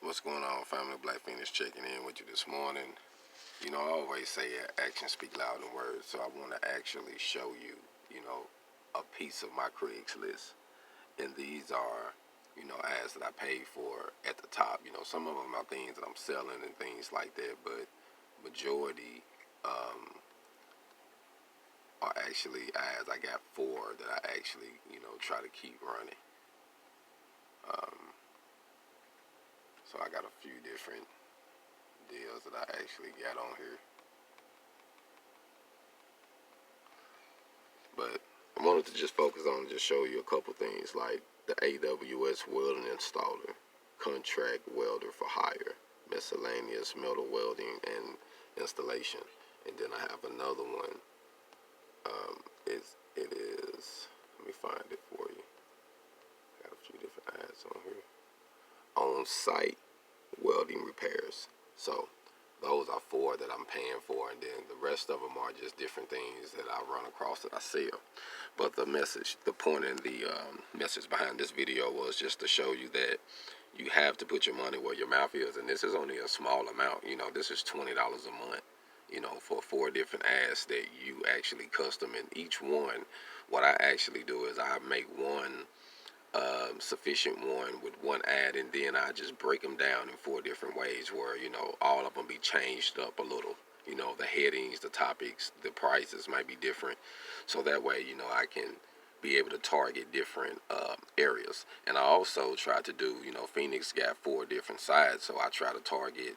What's going on, family? Black Phoenix checking in with you this morning. You know, I always say actions speak louder than words, so I want to actually show you, a piece of my Craigslist. And these are, ads that I paid for at the top. Some of them are things that I'm selling and things like that, but majority are actually ads. I got 4 that I actually, try to keep running. So I got a few different deals that I actually got on here. But I wanted to just focus on just show you a couple things like the AWS welding installer, contract welder for hire, miscellaneous metal welding and installation. And then I have another one. It is, let me find it for you. I got a few different ads on here. On-site welding repairs. So those are 4 that I'm paying for, and then the rest of them are just different things that I run across that I sell. But the point in the message behind this video was just to show you that you have to put your money where your mouth is, and this is only a small amount. This is $20 a month, for 4 different ads that you actually custom. And each one, what I actually do is I make one sufficient one with one ad, and then I just break them down in 4 different ways where all of them be changed up a little. The headings, the topics, the prices might be different, so that way I can be able to target different areas. And I also try to do, Phoenix got 4 different sides, so I try to target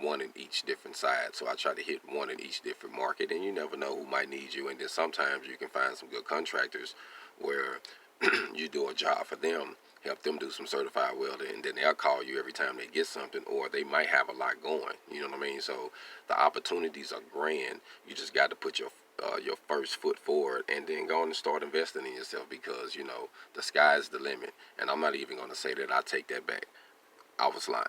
one in each different side. So I try to hit one in each different market, and you never know who might need you. And then sometimes you can find some good contractors where you do a job for them, help them do some certified welding, and then they'll call you every time they get something, or they might have a lot going. You know what I mean? So the opportunities are grand. You just got to put your first foot forward, and then go on and start investing in yourself, because the sky's the limit. And I'm not even going to say that. I take that back. I was lying.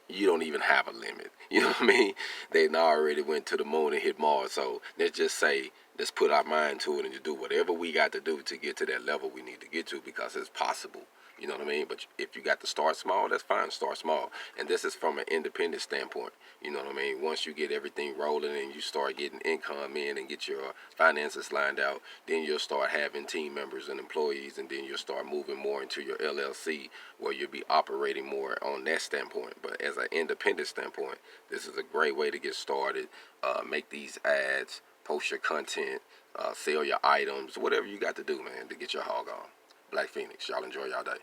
You don't even have a limit. You know what I mean? They already went to the moon and hit Mars. So let's just say, let's put our mind to it and just do whatever we got to do to get to that level we need to get to, because it's possible. You know what I mean? But if you got to start small, that's fine. Start small. And this is from an independent standpoint. You know what I mean? Once you get everything rolling and you start getting income in and get your finances lined out, then you'll start having team members and employees, and then you'll start moving more into your LLC, where you'll be operating more on that standpoint. But as an independent standpoint, this is a great way to get started. Make these ads, post your content, sell your items, whatever you got to do, man, to get your hog on. Black Phoenix, y'all enjoy y'all day.